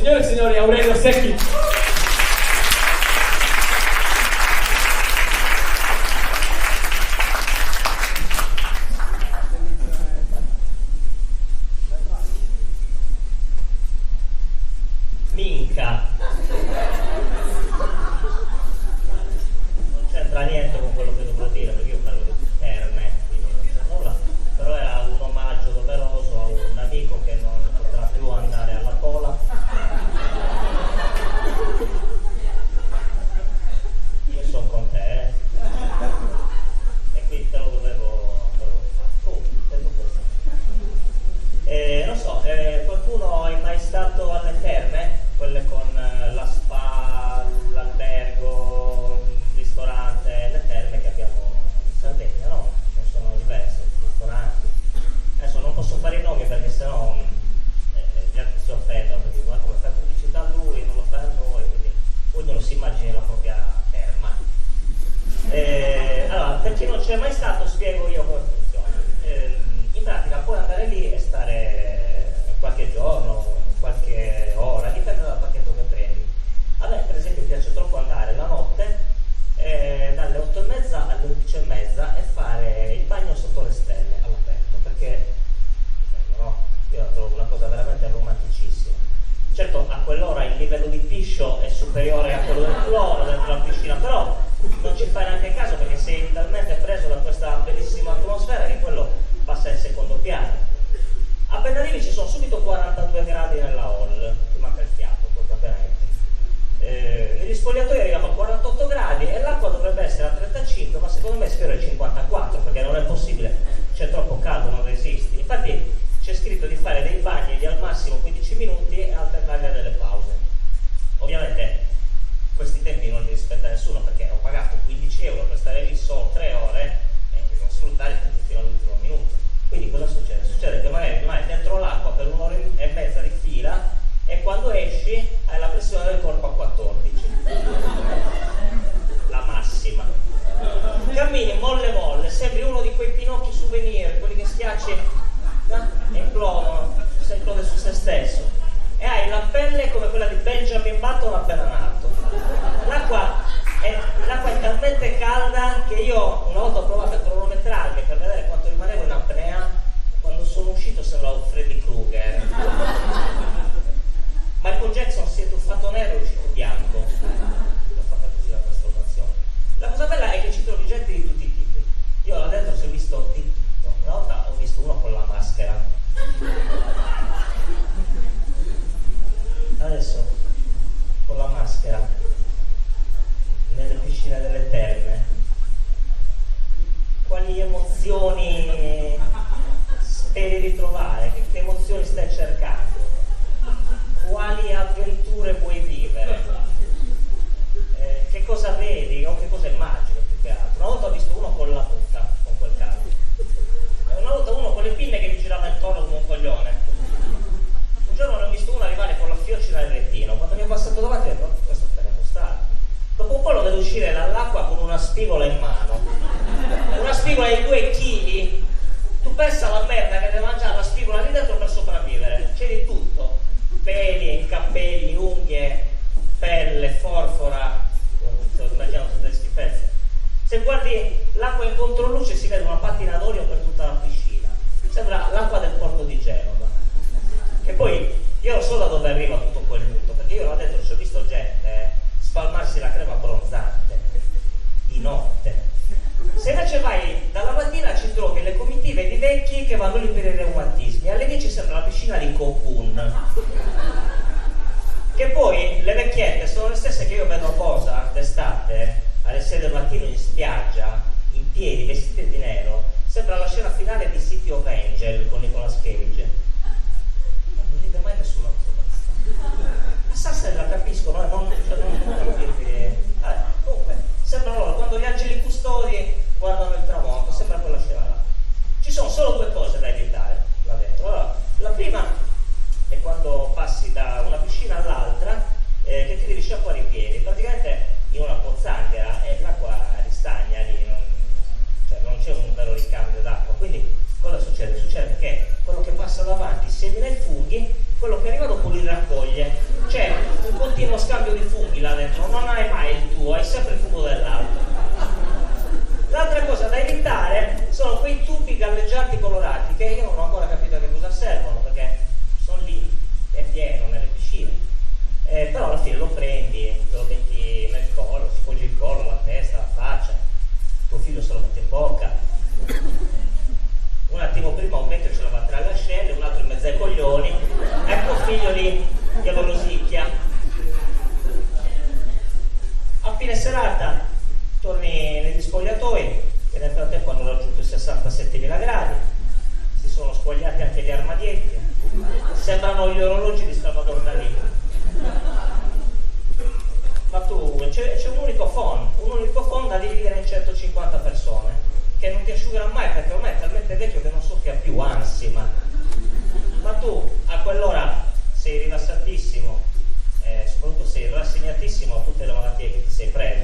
signore e signori, Aurelio Secchi. Minca. Non c'entra niente con quello che dovrò dire, perché io parlo di terme, quindi non c'è nulla. Però era un omaggio doveroso a un amico che non potrà più andare alla Pola. Io sono con te, e quindi te lo dovevo fare. Detto questo. Non so, qualcuno è mai stato alle terme? Quelle con la spa, l'albergo, il ristorante, le terme che abbiamo in Sardegna, no? Ce ne sono diverse, ristoranti. Adesso non posso fare i nomi perché sennò gli altri si offendono, perché dicono come fa pubblicità a lui, non lo fa a noi, quindi ognuno si immagini la propria terma. Allora, per chi non c'è mai stato, spiego io come funziona. In pratica puoi andare lì e stare qualche giorno, qualche ora, dipende dal pacchetto che prendi. A me per esempio piace troppo andare la notte dalle 8:30 alle 11:30 e fare il bagno sotto le stelle all'aperto, perché no? Io la trovo una cosa veramente romanticissima. Certo, a quell'ora il livello di piscio è superiore a quello del cloro dentro la piscina, però non ci fai neanche caso perché sei talmente preso da questa bellissima atmosfera che quello passa in secondo piano. Appena arrivi ci sono subito 42 gradi nella hall, ti manca il fiato, proprio appena entri. Negli spogliatoi arriviamo a 48 gradi e l'acqua dovrebbe essere a 35, ma secondo me spero ai 54, perché non è possibile, c'è troppo caldo, non resisti. Infatti c'è scritto di fare dei bagni di al massimo 15 minuti e alternarli a delle pause. Ovviamente questi tempi non li rispetta nessuno, perché ho pagato 15 euro per stare lì solo 3 ore e devo sfruttare tutti fino all'ultimo minuto. Quindi cosa succede? Succede che magari rimani dentro l'acqua per un'ora e mezza di fila e quando esci hai la pressione del corpo a 14. La massima. Cammini molle molle, sembri uno di quei Pinocchi souvenir, quelli che schiacci e implodono, si implode su se stesso. E hai la pelle come quella di Benjamin Button appena nato. L'acqua è talmente calda che io una volta ho provato a cronometrarmi per vedere quanto rimanevo in apnea. Quando sono uscito sembravo Freddy Krueger. Michael Jackson si è tuffato nero e è uscito bianco. L'ho fatta così la trasformazione. La cosa bella è che ci trovi gente di tutti i tipi. Io là dentro si ho visto di tutto. Una volta ho visto uno con la maschera. Adesso con la maschera nelle piscine delle terme, quali emozioni speri di trovare? Che emozioni stai cercando? Quali avventure vuoi vivere? Che cosa vedi o che cosa immagini più che altro? Una volta ho visto uno con la mucca, con quel caldo, una volta uno con le pinne che mi girava intorno come un coglione. Un giorno ne ho visto uno arrivare con la fiocina nel rettino. Quando mi è passato davanti ho detto questo sta postale. Dopo un po' lo vedo uscire dall'acqua con una spigola in mano. Una spigola di 2 chili. Tu pensa alla merda che deve mangiare la spigola lì dentro per sopravvivere. C'è di tutto. Peli, capelli, unghie, pelle, forfora. Sto immaginando tutte le schifezze. Se guardi l'acqua in controluce si vede una patina d'olio per tutta la piscina. Sembra l'acqua del porto di Genova. E poi io non so da dove arriva tutto quel muto, perché io là dentro ci ho visto gente spalmarsi la crema abbronzante di notte. Se invece vai dalla mattina ci trovi le comitive di vecchi che vanno lì per i reumatismi, alle 10 sembra la piscina di Cocoon. Che poi le vecchiette sono le stesse che io vedo a Posa d'estate alle 6 del mattino in spiaggia, in piedi, vestite di nero. Sembra la scena finale di City of Angel con Nicolas Cage. Non ride mai nessuno a questo pezzo. Sa se la capisco, no? Non dirvi. Comunque, sembra loro quando gli angeli custodi guardano il tramonto, sembra quella scena là. Ci sono solo 2 cose da evitare là dentro. Allora, la prima è quando passi da una piscina all'altra che ti devi sciacquare i piedi. Praticamente in una pozzanghera e l'acqua ristagna lì, non c'è un vero ricambio d'acqua. Quindi cosa succede? Succede che quello che passa davanti semina i funghi, quello che arriva dopo cambio di funghi là dentro, non hai mai il tuo, hai sempre il fungo dell'altro. L'altra cosa da evitare sono quei tubi galleggianti colorati che io non ho ancora capito a che cosa servono, perché sono lì, è pieno nelle piscine, però alla fine lo prendi, te lo metti nel collo, si poggi il collo, la testa, la faccia, tuo figlio se lo mette in bocca, un attimo prima un vecchio ce la va tra le ascelle, un altro in mezzo ai coglioni, ecco figlio lì che lo rosicchia. A fine serata torni negli spogliatoi, che nel frattempo hanno raggiunto i 67.000 gradi, si sono spogliati anche gli armadietti, sembrano gli orologi di Salvador Dalì. Ma tu, c'è un unico phon da dividere in 150 persone, che non ti asciugherà mai perché ormai è talmente vecchio che non soffia più, anzi, ma tu a quell'ora sei rilassatissimo, soprattutto sei rassegnatissimo a tutte le malattie che ti sei preso.